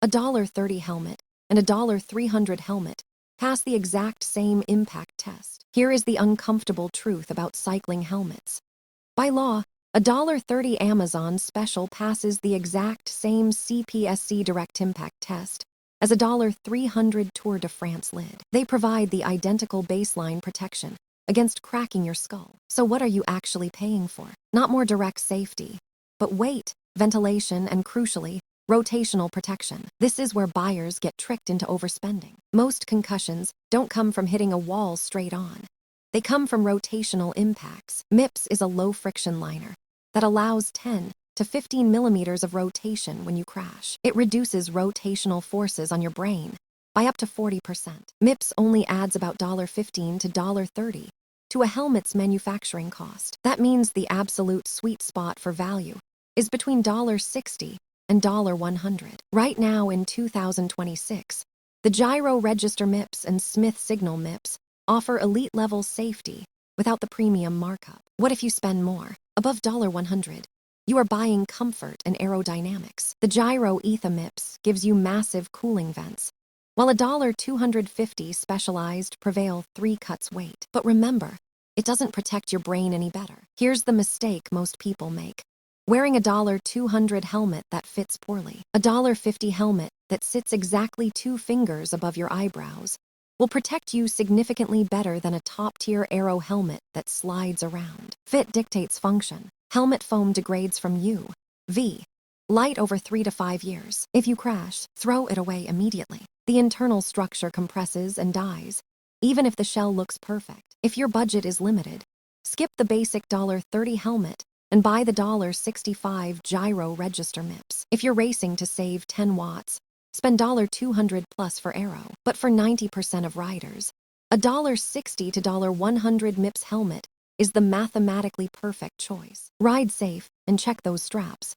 A $30 helmet and a $300 helmet pass the exact same impact test. Here is the uncomfortable truth about cycling helmets. By law, a $30 Amazon Special passes the exact same CPSC direct impact test as a $300 Tour de France lid. They provide the identical baseline protection against cracking your skull. So what are you actually paying for? Not more direct safety, but weight, ventilation, and crucially, rotational protection. This is where buyers get tricked into overspending. Most concussions don't come from hitting a wall straight on. They come from rotational impacts. MIPS is a low-friction liner that allows 10 to 15 millimeters of rotation when you crash. It reduces rotational forces on your brain by up to 40%. MIPS only adds about $15 to $30 to a helmet's manufacturing cost. That means the absolute sweet spot for value is between $60 and $100. Right now in 2026, the Gyro Register MIPS and Smith Signal MIPS offer elite-level safety without the premium markup. What if you spend more? Above $100, you are buying comfort and aerodynamics. The Gyro ETHA MIPS gives you massive cooling vents, while a $250 specialized Prevail 3 cuts weight. But remember, it doesn't protect your brain any better. Here's the mistake most people make. Wearing a $200 helmet that fits poorly. A $50 helmet that sits exactly 2 fingers above your eyebrows will protect you significantly better than a top-tier aero helmet that slides around. Fit dictates function. Helmet foam degrades from UV light over 3 to 5 years. If you crash, throw it away immediately. The internal structure compresses and dies, even if the shell looks perfect. If your budget is limited, skip the basic $30 helmet and buy the $65 Gyro Register MIPS. If you're racing to save 10 watts, spend $200 plus for aero. But for 90% of riders, a $60 to $100 MIPS helmet is the mathematically perfect choice. Ride safe and check those straps.